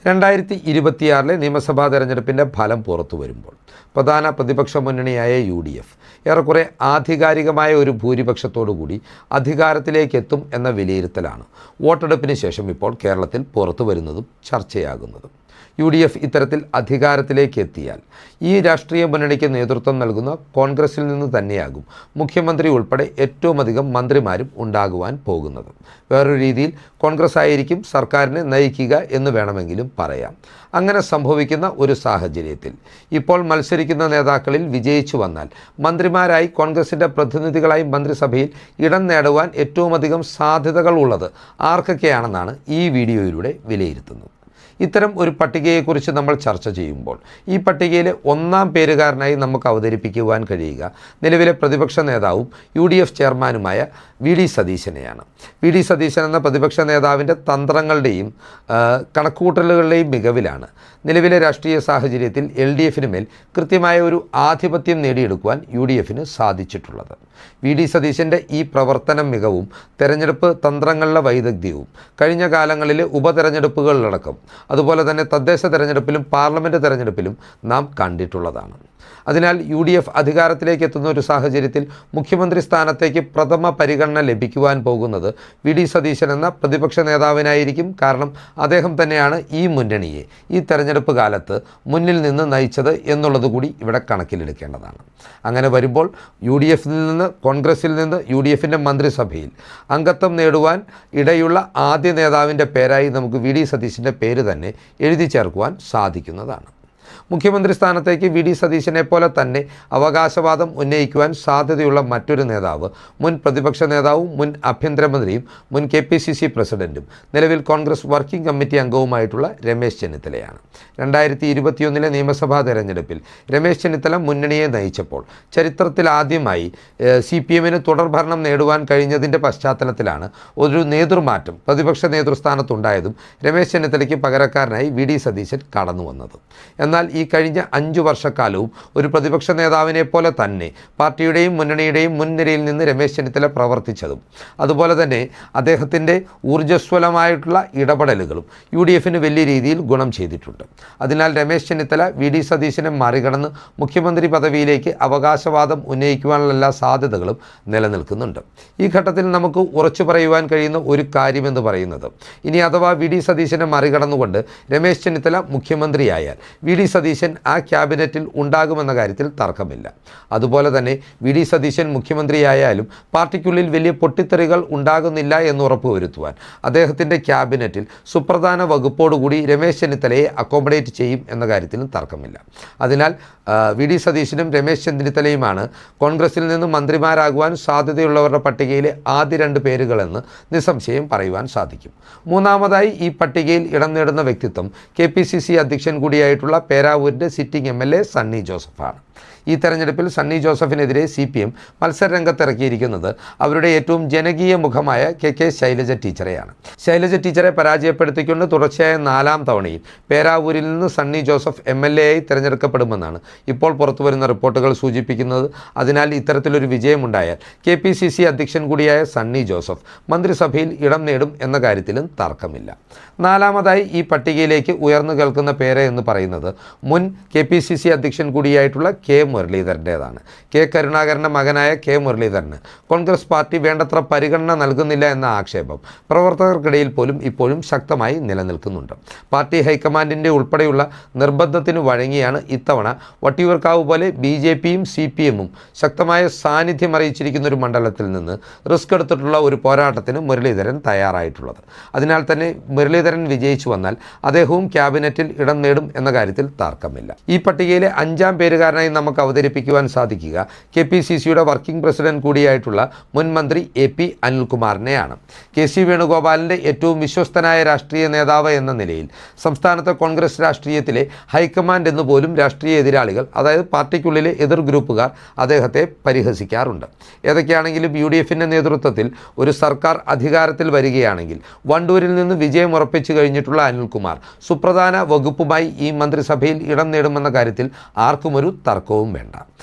2026 നിയമസഭാ തെരഞ്ഞെടുപ്പിൻ്റെ ഫലം പുറത്തു വരുമ്പോൾ പ്രധാന പ്രതിപക്ഷ മുന്നണിയായ UDF ഏറെക്കുറെ ആധികാരികമായ ഒരു ഭൂരിപക്ഷത്തോടുകൂടി അധികാരത്തിലേക്കെത്തും എന്ന വിലയിരുത്തലാണ് വോട്ടെടുപ്പിന് ശേഷം ഇപ്പോൾ കേരളത്തിൽ പുറത്തു വരുന്നതും ചർച്ചയാകുന്നതും. UDF ഇത്തരത്തിൽ അധികാരത്തിലേക്ക് എത്തിയാൽ ഈ രാഷ്ട്രീയ മുന്നണിക്ക് നേതൃത്വം നൽകുന്ന കോൺഗ്രസിൽ നിന്ന് തന്നെയാകും മുഖ്യമന്ത്രി ഉൾപ്പെടെ ഏറ്റവും അധികം മന്ത്രിമാരും ഉണ്ടാകുവാൻ പോകുന്നത്. വേറൊരു രീതിയിൽ കോൺഗ്രസ് ആയിരിക്കും സർക്കാരിനെ നയിക്കുക എന്ന് വേണമെങ്കിലും പറയാം. അങ്ങനെ സംഭവിക്കുന്ന ഒരു സാഹചര്യത്തിൽ ഇപ്പോൾ മത്സരിക്കുന്ന നേതാക്കളിൽ വിജയിച്ചു വന്നാൽ മന്ത്രിമാരായി കോൺഗ്രസിൻ്റെ പ്രതിനിധികളായി മന്ത്രിസഭയിൽ ഇടം നേടുവാൻ ഏറ്റവും അധികം സാധ്യതകൾ ഉള്ളത് ആർക്കൊക്കെയാണെന്നാണ് ഈ വീഡിയോയിലൂടെ വിലയിരുത്തുന്നത്. ഇത്തരം ഒരു പട്ടികയെക്കുറിച്ച് നമ്മൾ ചർച്ച ചെയ്യുമ്പോൾ ഈ പട്ടികയിലെ ഒന്നാം പേരുകാരനായി നമുക്ക് അവതരിപ്പിക്കുവാൻ കഴിയുക നിലവിലെ പ്രതിപക്ഷ നേതാവും UDF ചെയർമാനുമായ VD സതീശനെയാണ്. VD സതീശൻ എന്ന പ്രതിപക്ഷ നേതാവിൻ്റെ തന്ത്രങ്ങളുടെയും കണക്കുകൂട്ടലുകളുടെയും മികവിലാണ് നിലവിലെ രാഷ്ട്രീയ സാഹചര്യത്തിൽ LDFന് മേൽ കൃത്യമായ ഒരു ആധിപത്യം നേടിയെടുക്കുവാൻ UDFന് സാധിച്ചിട്ടുള്ളത്. VD സതീശൻ്റെ ഈ പ്രവർത്തന മികവും തെരഞ്ഞെടുപ്പ് തന്ത്രങ്ങളുടെ വൈദഗ്ധ്യവും കഴിഞ്ഞ കാലങ്ങളിലെ ഉപതെരഞ്ഞെടുപ്പുകളിലടക്കം അതുപോലെ തന്നെ തദ്ദേശ തെരഞ്ഞെടുപ്പിലും പാർലമെൻറ്റ് തെരഞ്ഞെടുപ്പിലും നാം കണ്ടിട്ടുള്ളതാണ്. അതിനാൽ UDF അധികാരത്തിലേക്ക് എത്തുന്ന ഒരു സാഹചര്യത്തിൽ മുഖ്യമന്ത്രി സ്ഥാനത്തേക്ക് പ്രഥമ പരിഗണന ലഭിക്കുവാൻ പോകുന്നത് VD സതീശൻ എന്ന പ്രതിപക്ഷ നേതാവിനായിരിക്കും. കാരണം അദ്ദേഹം തന്നെയാണ് ഈ മുന്നണിയെ ഈ തെരഞ്ഞെടുപ്പ് കാലത്ത് മുന്നിൽ നിന്ന് നയിച്ചത് എന്നുള്ളത് കൂടി ഇവിടെ കണക്കിലെടുക്കേണ്ടതാണ്. അങ്ങനെ വരുമ്പോൾ UDFിൽ നിന്ന് കോൺഗ്രസിൽ നിന്ന് UDFിൻ്റെ മന്ത്രിസഭയിൽ അംഗത്വം നേടുവാൻ ഇടയുള്ള ആദ്യ നേതാവിൻ്റെ പേരായി നമുക്ക് VD സതീശൻ്റെ പേര് തന്നെ എഴുതി ചേർക്കുവാൻ സാധിക്കുന്നതാണ്. മുഖ്യമന്ത്രി സ്ഥാനത്തേക്ക് VD സതീശനെ പോലെ തന്നെ അവകാശവാദം ഉന്നയിക്കുവാൻ സാധ്യതയുള്ള മറ്റൊരു നേതാവ് മുൻ പ്രതിപക്ഷ നേതാവും മുൻ ആഭ്യന്തരമന്ത്രിയും മുൻ KPCC പ്രസിഡൻറ്റും നിലവിൽ കോൺഗ്രസ് വർക്കിംഗ് കമ്മിറ്റി അംഗവുമായിട്ടുള്ള രമേശ് ചെന്നിത്തലയാണ്. 2021 നിയമസഭാ തെരഞ്ഞെടുപ്പിൽ രമേശ് ചെന്നിത്തല മുന്നണിയെ നയിച്ചപ്പോൾ ചരിത്രത്തിലാദ്യമായി CPMന് തുടർഭരണം നേടുവാൻ കഴിഞ്ഞതിൻ്റെ പശ്ചാത്തലത്തിലാണ് ഒരു നേതൃമാറ്റം പ്രതിപക്ഷ നേതൃസ്ഥാനത്തുണ്ടായതും രമേശ് ചെന്നിത്തലയ്ക്ക് പകരക്കാരനായി VD സതീശൻ കടന്നു വന്നതും. എന്നാൽ ഈ കഴിഞ്ഞ 5 വർഷക്കാലവും ഒരു പ്രതിപക്ഷ നേതാവിനെ പോലെ തന്നെ പാർട്ടിയുടെയും മുന്നണിയുടെയും മുൻനിരയിൽ നിന്ന് രമേശ് ചെന്നിത്തല പ്രവർത്തിച്ചതും അതുപോലെ തന്നെ അദ്ദേഹത്തിൻ്റെ ഊർജ്ജസ്വലമായിട്ടുള്ള ഇടപെടലുകളും UDFന് വലിയ രീതിയിൽ ഗുണം ചെയ്തിട്ടുണ്ട്. അതിനാൽ രമേശ് ചെന്നിത്തല VD സതീശനെ മറികടന്ന് മുഖ്യമന്ത്രി പദവിയിലേക്ക് അവകാശവാദം ഉന്നയിക്കുവാനുള്ള എല്ലാ സാധ്യതകളും നിലനിൽക്കുന്നുണ്ട്. ഈ ഘട്ടത്തിൽ നമുക്ക് ഉറച്ചു പറയുവാൻ കഴിയുന്ന ഒരു കാര്യമെന്ന് പറയുന്നത് ഇനി അഥവാ VD സതീശനെ മറികടന്നുകൊണ്ട് രമേശ് ചെന്നിത്തല മുഖ്യമന്ത്രിയായാൽ VD സതീശൻ ആ ക്യാബിനറ്റിൽ ഉണ്ടാകുമെന്ന കാര്യത്തിൽ തർക്കമില്ല. അതുപോലെ തന്നെ VD സതീശൻ മുഖ്യമന്ത്രിയായാലും പാർട്ടിക്കുള്ളിൽ വലിയ പൊട്ടിത്തെറികൾ ഉണ്ടാകുന്നില്ല എന്ന് ഉറപ്പുവരുത്തുവാൻ അദ്ദേഹത്തിൻ്റെ ക്യാബിനറ്റിൽ സുപ്രധാന വകുപ്പോടുകൂടി രമേശ് ചെന്നിത്തലയെ അക്കോമഡേറ്റ് ചെയ്യും എന്ന കാര്യത്തിലും തർക്കമില്ല. അതിനാൽ VD സതീശനും രമേശ് ചെന്നിത്തലയുമാണ് കോൺഗ്രസിൽ നിന്ന് മന്ത്രിമാരാകുവാൻ സാധ്യതയുള്ളവരുടെ പട്ടികയിലെ ആദ്യ 2 പേരുകളെന്ന് നിസ്സംശയം പറയുവാൻ സാധിക്കും. മൂന്നാമതായി ഈ പട്ടികയിൽ ഇടം നേടുന്ന വ്യക്തിത്വം KPCC അധ്യക്ഷൻ കൂടിയായിട്ടുള്ള പേരാവൂരിൻ്റെ സിറ്റിംഗ് MLA സണ്ണി ജോസഫാണ്. ഈ തെരഞ്ഞെടുപ്പിൽ സണ്ണി ജോസഫിനെതിരെ CPM മത്സരരംഗത്തിറക്കിയിരിക്കുന്നത് അവരുടെ ഏറ്റവും ജനകീയ മുഖമായ KK ശൈലജ ടീച്ചറെയാണ്. ശൈലജ ടീച്ചറെ പരാജയപ്പെടുത്തിക്കൊണ്ട് തുടർച്ചയായ 4ാം തവണയും പേരാവൂരിൽ നിന്ന് സണ്ണി ജോസഫ് MLA ആയി തിരഞ്ഞെടുക്കപ്പെടുമെന്നാണ് ഇപ്പോൾ പുറത്തുവരുന്ന റിപ്പോർട്ടുകൾ സൂചിപ്പിക്കുന്നത്. അതിനാൽ ഇത്തരത്തിലൊരു വിജയമുണ്ടായാൽ KPCC അധ്യക്ഷൻ കൂടിയായ സണ്ണി ജോസഫ് മന്ത്രിസഭയിൽ ഇടം നേടും എന്ന കാര്യത്തിലും തർക്കമില്ല. 4ാമതായി ഈ പട്ടികയിലേക്ക് ഉയർന്നു കേൾക്കുന്ന പേര് എന്ന് പറയുന്നത് മുൻ KPCC അധ്യക്ഷൻ കൂടിയായിട്ടുള്ള K മുരളീധരൻ്റേതാണ്. K കരുണാകരൻ്റെ മകനായ K മുരളീധരന് കോൺഗ്രസ് പാർട്ടി വേണ്ടത്ര പരിഗണന നൽകുന്നില്ല എന്ന ആക്ഷേപം പ്രവർത്തകർക്കിടയിൽ പോലും ഇപ്പോഴും ശക്തമായി നിലനിൽക്കുന്നുണ്ട്. പാർട്ടി ഹൈക്കമാൻഡിൻ്റെ ഉൾപ്പെടെയുള്ള നിർബന്ധത്തിന് വഴങ്ങിയാണ് ഇത്തവണ വട്ടിയൂർക്കാവ് പോലെ BJPയും CPMും ശക്തമായ സാന്നിധ്യം അറിയിച്ചിരിക്കുന്ന ഒരു മണ്ഡലത്തിൽ നിന്ന് റിസ്ക് എടുത്തിട്ടുള്ള ഒരു പോരാട്ടത്തിന് മുരളീധരൻ തയ്യാറായിട്ടുള്ളത്. അതിനാൽ തന്നെ മുരളീധരൻ വിജയിച്ചു വന്നാൽ അദ്ദേഹവും ക്യാബിനറ്റിൽ ഇടം നേടും എന്ന കാര്യത്തിൽ തർക്കമില്ല. ഈ പട്ടികയിലെ 5ാം പേരുകാരനായി നമുക്ക് അവതരിപ്പിക്കുവാൻ സാധിക്കുക KPCCയുടെ വർക്കിംഗ് പ്രസിഡന്റ് കൂടിയായിട്ടുള്ള മുൻ മന്ത്രി AP അനിൽകുമാറിനെയാണ്. KC വേണുഗോപാലിൻ്റെ ഏറ്റവും വിശ്വസ്തനായ രാഷ്ട്രീയ നേതാവ് എന്ന നിലയിൽ സംസ്ഥാനത്തെ കോൺഗ്രസ് രാഷ്ട്രീയത്തിലെ ഹൈക്കമാൻഡ് എന്ന് പോലും രാഷ്ട്രീയ എതിരാളികൾ അതായത് പാർട്ടിക്കുള്ളിലെ എതിർ ഗ്രൂപ്പുകാർ അദ്ദേഹത്തെ പരിഹസിക്കാറുണ്ട്. ഏതൊക്കെയാണെങ്കിലും UDFിൻ്റെ നേതൃത്വത്തിൽ ഒരു സർക്കാർ അധികാരത്തിൽ വരികയാണെങ്കിൽ വണ്ടൂരിൽ നിന്ന് വിജയം ഉറപ്പിച്ചു കഴിഞ്ഞിട്ടുള്ള അനിൽകുമാർ സുപ്രധാന വകുപ്പുമായി ഈ മന്ത്രിസഭയിൽ ഇടം നേടുമെന്ന കാര്യത്തിൽ ആർക്കും ഒരു തർക്കവും വേണ്ട.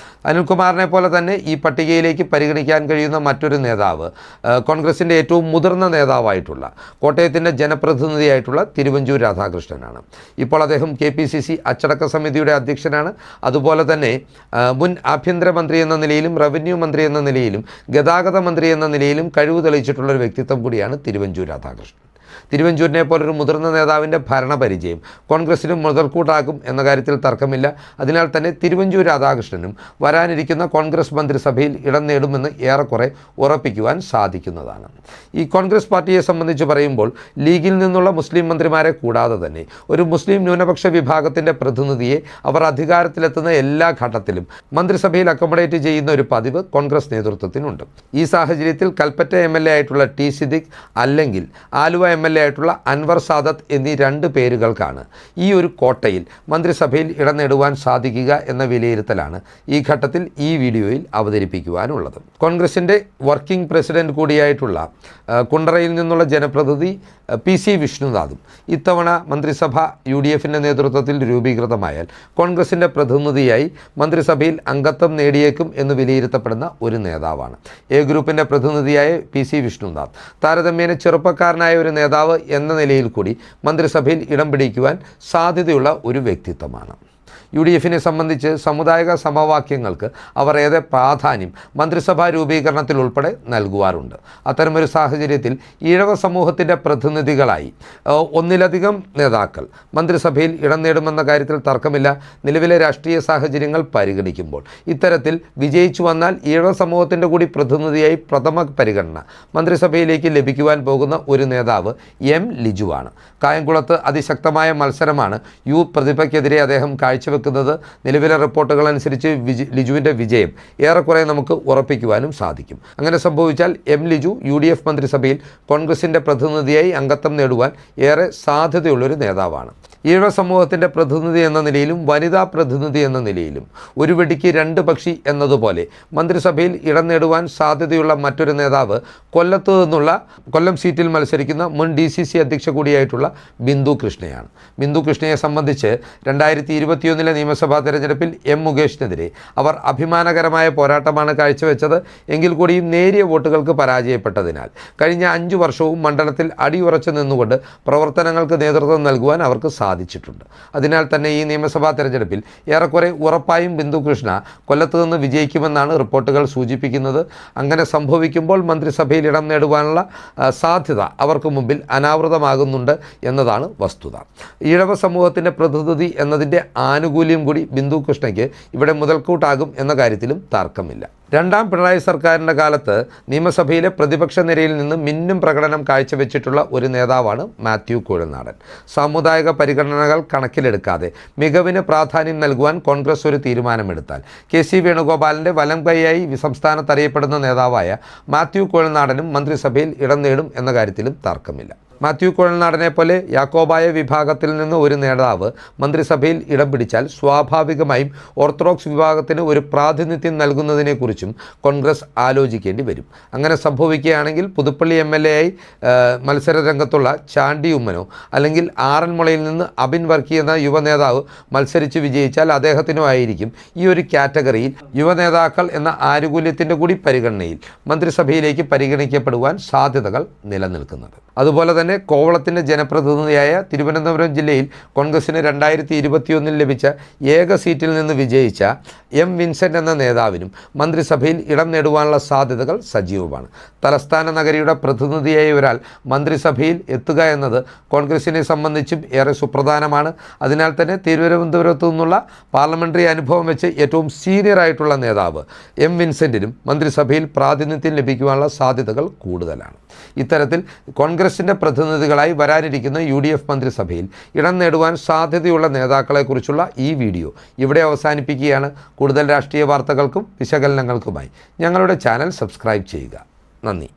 അനിൽകുമാറിനെ പോലെ തന്നെ ഈ പട്ടികയിലേക്ക് പരിഗണിക്കാൻ കഴിയുന്ന മറ്റൊരു നേതാവ് കോൺഗ്രസിൻ്റെ ഏറ്റവും മുതിർന്ന നേതാവായിട്ടുള്ള കോട്ടയത്തിൻ്റെ ജനപ്രതിനിധിയായിട്ടുള്ള തിരുവഞ്ചൂർ രാധാകൃഷ്ണനാണ്. ഇപ്പോൾ അദ്ദേഹം KPCC അച്ചടക്ക സമിതിയുടെ അധ്യക്ഷനാണ്. അതുപോലെ തന്നെ മുൻ ആഭ്യന്തരമന്ത്രി എന്ന നിലയിലും റവന്യൂ മന്ത്രി എന്ന നിലയിലും ഗതാഗത മന്ത്രി എന്ന നിലയിലും കഴിവ് തെളിയിച്ചിട്ടുള്ളൊരു വ്യക്തിത്വം കൂടിയാണ് തിരുവഞ്ചൂർ രാധാകൃഷ്ണൻ. തിരുവഞ്ചൂരിനെ പോലൊരു മുതിർന്ന നേതാവിൻ്റെ ഭരണപരിചയം കോൺഗ്രസിനും മുതൽക്കൂട്ടാകും എന്ന കാര്യത്തിൽ തർക്കമില്ല. അതിനാൽ തന്നെ തിരുവഞ്ചൂർ രാധാകൃഷ്ണനും വരാനിരിക്കുന്ന കോൺഗ്രസ് മന്ത്രിസഭയിൽ ഇടം നേടുമെന്ന് ഏറെക്കുറെ ഉറപ്പിക്കുവാൻ സാധിക്കുന്നതാണ്. ഈ കോൺഗ്രസ് പാർട്ടിയെ സംബന്ധിച്ച് പറയുമ്പോൾ ലീഗിൽ നിന്നുള്ള മുസ്ലിം മന്ത്രിമാരെ കൂടാതെ തന്നെ ഒരു മുസ്ലിം ന്യൂനപക്ഷ വിഭാഗത്തിൻ്റെ പ്രതിനിധിയെ അവർ അധികാരത്തിലെത്തുന്ന എല്ലാ ഘട്ടത്തിലും മന്ത്രിസഭയിൽ അക്കോമഡേറ്റ് ചെയ്യുന്ന ഒരു പതിവ് കോൺഗ്രസ് നേതൃത്വത്തിനുണ്ട്. ഈ സാഹചര്യത്തിൽ കൽപ്പറ്റ MLA ആയിട്ടുള്ള T സിദ്ദിഖ് അല്ലെങ്കിൽ ആലുവ MLA ആയിട്ടുള്ള അൻവർ സാദത്ത് എന്നീ 2 പേരുകൾക്കാണ് ഈ ഒരു കോട്ടയിൽ മന്ത്രിസഭയിൽ ഇടം നേടുവാൻ സാധിക്കുക എന്ന വിലയിരുത്തലാണ് ഈ ഘട്ടത്തിൽ ഈ വീഡിയോയിൽ അവതരിപ്പിക്കുവാനുള്ളത്. കോൺഗ്രസിൻ്റെ വർക്കിംഗ് പ്രസിഡന്റ് കൂടിയായിട്ടുള്ള കുണ്ടറയിൽ നിന്നുള്ള ജനപ്രതിനിധി PC വിഷ്ണുനാഥും ഇത്തവണ മന്ത്രിസഭ UDFൻ്റെ നേതൃത്വത്തിൽ രൂപീകൃതമായാൽ കോൺഗ്രസിൻ്റെ പ്രതിനിധിയായി മന്ത്രിസഭയിൽ അംഗത്വം നേടിയേക്കും എന്ന് വിലയിരുത്തപ്പെടുന്ന ഒരു നേതാവാണ്. A ഗ്രൂപ്പിൻ്റെ പ്രതിനിധിയായ PC വിഷ്ണുനാഥ് താരതമ്യേന ചെറുപ്പക്കാരനായ ഒരു നേതാവ് എന്ന നിലയിൽ കൂടി മന്ത്രിസഭയിൽ ഇടം പിടിക്കുവാൻ സാധ്യതയുള്ള ഒരു വ്യക്തിത്വമാണ്. UDFനെ സംബന്ധിച്ച് സമുദായിക സമവാക്യങ്ങൾക്ക് അവർ ഏറെ പ്രാധാന്യം മന്ത്രിസഭാ രൂപീകരണത്തിൽ ഉൾപ്പെടെ നൽകുവാറുണ്ട്. അത്തരമൊരു സാഹചര്യത്തിൽ ഈഴവ സമൂഹത്തിൻ്റെ പ്രതിനിധികളായി ഒന്നിലധികം നേതാക്കൾ മന്ത്രിസഭയിൽ ഇടം നേടുമെന്ന കാര്യത്തിൽ തർക്കമില്ല. നിലവിലെ രാഷ്ട്രീയ സാഹചര്യങ്ങൾ പരിഗണിക്കുമ്പോൾ ഇത്തരത്തിൽ വിജയിച്ചു വന്നാൽ ഈഴവ സമൂഹത്തിൻ്റെ കൂടി പ്രതിനിധിയായി പ്രഥമ പരിഗണന മന്ത്രിസഭയിലേക്ക് ലഭിക്കുവാൻ പോകുന്ന ഒരു നേതാവ് M ലിജുവാണ്. കായംകുളത്ത് അതിശക്തമായ മത്സരമാണ് പ്രതിഭയ്ക്കെതിരെ അദ്ദേഹം കാഴ്ചവെക്കുന്നത്. നിലവിലെ റിപ്പോർട്ടുകൾ അനുസരിച്ച് ലിജുവിൻ്റെ വിജയം ഏറെക്കുറെ നമുക്ക് ഉറപ്പിക്കുവാനും സാധിക്കും. അങ്ങനെ സംഭവിച്ചാൽ M ലിജു UDF മന്ത്രിസഭയിൽ കോൺഗ്രസിൻ്റെ പ്രതിനിധിയായി അംഗത്വം നേടുവാൻ ഏറെ സാധ്യതയുള്ളൊരു നേതാവാണ്. ഈഴവ സമൂഹത്തിൻ്റെ പ്രതിനിധി എന്ന നിലയിലും വനിതാ പ്രതിനിധി എന്ന നിലയിലും ഒരു വെടിക്ക് 2 പക്ഷി എന്നതുപോലെ മന്ത്രിസഭയിൽ ഇടം നേടുവാൻ സാധ്യതയുള്ള മറ്റൊരു നേതാവ് കൊല്ലത്ത് നിന്നുള്ള കൊല്ലം സീറ്റിൽ മത്സരിക്കുന്ന മുൻ DCC അധ്യക്ഷ കൂടിയായിട്ടുള്ള ബിന്ദു കൃഷ്ണയാണ്. ബിന്ദു കൃഷ്ണയെ സംബന്ധിച്ച് 2021 നിയമസഭാ തെരഞ്ഞെടുപ്പിൽ M മുകേഷിനെതിരെ അവർ അഭിമാനകരമായ പോരാട്ടമാണ് കാഴ്ചവെച്ചത്. എങ്കിൽ കൂടിയും നേരിയ വോട്ടുകൾക്ക് പരാജയപ്പെട്ടതിനാൽ കഴിഞ്ഞ 5 വർഷവും മണ്ഡലത്തിൽ അടിയുറച്ചു നിന്നുകൊണ്ട് പ്രവർത്തനങ്ങൾക്ക് നേതൃത്വം നൽകുവാൻ അവർക്ക് സാധിച്ചിട്ടുണ്ട്. അതിനാൽ തന്നെ ഈ നിയമസഭാ തെരഞ്ഞെടുപ്പിൽ ഏറെക്കുറെ ഉറപ്പായും ബിന്ദു കൃഷ്ണ കൊല്ലത്ത് നിന്ന് വിജയിക്കുമെന്നാണ് റിപ്പോർട്ടുകൾ സൂചിപ്പിക്കുന്നത്. അങ്ങനെ സംഭവിക്കുമ്പോൾ മന്ത്രിസഭയിൽ ഇടം നേടുവാനുള്ള സാധ്യത അവർക്ക് മുമ്പിൽ അനാവൃതമാകുന്നുണ്ട് എന്നതാണ് വസ്തുത. ഈഴവ സമൂഹത്തിൻ്റെ പ്രതിനിധി എന്നതിൻ്റെ ആനുകൂല്യം കൂടി ബിന്ദു കൃഷ്ണയ്ക്ക് ഇവിടെ മുതൽക്കൂട്ടാകും എന്ന കാര്യത്തിലും തർക്കമില്ല. രണ്ടാം പിണറായി സർക്കാരിൻ്റെ കാലത്ത് നിയമസഭയിലെ പ്രതിപക്ഷ നിരയിൽ നിന്ന് മിന്നും പ്രകടനം കാഴ്ചവെച്ചിട്ടുള്ള ഒരു നേതാവാണ് മാത്യു കുഴൽനാടൻ. സാമുദായിക പരിഗണനകൾ കണക്കിലെടുക്കാതെ മികവിന് പ്രാധാന്യം നൽകുവാൻ കോൺഗ്രസ് ഒരു തീരുമാനമെടുത്താൽ KC വേണുഗോപാലിൻ്റെ വലം കൈയായി സംസ്ഥാനത്ത് അറിയപ്പെടുന്ന നേതാവായ മാത്യു കുഴൽനാടനും മന്ത്രിസഭയിൽ ഇടം നേടും എന്ന കാര്യത്തിലും തർക്കമില്ല. മാത്യു കുഴൽനാടനെ പോലെ യാക്കോബായ വിഭാഗത്തിൽ നിന്ന് ഒരു നേതാവ് മന്ത്രിസഭയിൽ ഇടം പിടിച്ചാൽ സ്വാഭാവികമായും ഓർത്തഡോക്സ് വിഭാഗത്തിന് ഒരു പ്രാതിനിധ്യം നൽകുന്നതിനെക്കുറിച്ചും കോൺഗ്രസ് ആലോചിക്കേണ്ടി വരും. അങ്ങനെ സംഭവിക്കുകയാണെങ്കിൽ പുതുപ്പള്ളി MLA ആയി മത്സര രംഗത്തുള്ള ചാണ്ടി ഉമ്മനോ അല്ലെങ്കിൽ ആറന്മുളയിൽ നിന്ന് അബിൻ വർക്കി എന്ന യുവനേതാവ് മത്സരിച്ച് വിജയിച്ചാൽ അദ്ദേഹത്തിനോ ആയിരിക്കും ഈ ഒരു കാറ്റഗറിയിൽ യുവനേതാക്കൾ എന്ന ആനുകൂല്യത്തിൻ്റെ കൂടി പരിഗണനയിൽ മന്ത്രിസഭയിലേക്ക് പരിഗണിക്കപ്പെടുവാൻ സാധ്യതകൾ നിലനിൽക്കുന്നത്. അതുപോലെ തന്നെ കോവളത്തിൻ്റെ ജനപ്രതിനിധിയായ തിരുവനന്തപുരം ജില്ലയിൽ കോൺഗ്രസിന് 2021 ലഭിച്ച ഏക സീറ്റിൽ നിന്ന് വിജയിച്ച M വിൻസെൻ്റ് എന്ന നേതാവിനും മന്ത്രിസഭയിൽ ഇടം നേടുവാനുള്ള സാധ്യതകൾ സജീവമാണ്. തലസ്ഥാന നഗരിയുടെ പ്രതിനിധിയായ ഒരാൾ മന്ത്രിസഭയിൽ എത്തുക എന്നത് കോൺഗ്രസിനെ സംബന്ധിച്ചും ഏറെ സുപ്രധാനമാണ്. അതിനാൽ തന്നെ തിരുവനന്തപുരത്തു നിന്നുള്ള പാർലമെൻ്ററി അനുഭവം വെച്ച് ഏറ്റവും സീനിയറായിട്ടുള്ള നേതാവ് M വിൻസെൻറ്റിനും മന്ത്രിസഭയിൽ പ്രാതിനിധ്യം ലഭിക്കുവാനുള്ള സാധ്യതകൾ കൂടുതലാണ്. ഇത്തരത്തിൽ കോൺഗ്രസിൻ്റെ പ്രതിനിധികളായി വരാനിരിക്കുന്ന UDF മന്ത്രിസഭയിൽ ഇടം നേടുവാൻ സാധ്യതയുള്ള നേതാക്കളെക്കുറിച്ചുള്ള ഈ വീഡിയോ ഇവിടെ അവസാനിപ്പിക്കുകയാണ്. കൂടുതൽ രാഷ്ട്രീയ വാർത്തകൾക്കും വിശകലനങ്ങൾക്കുമായി ഞങ്ങളുടെ ചാനൽ സബ്സ്ക്രൈബ് ചെയ്യുക. നന്ദി.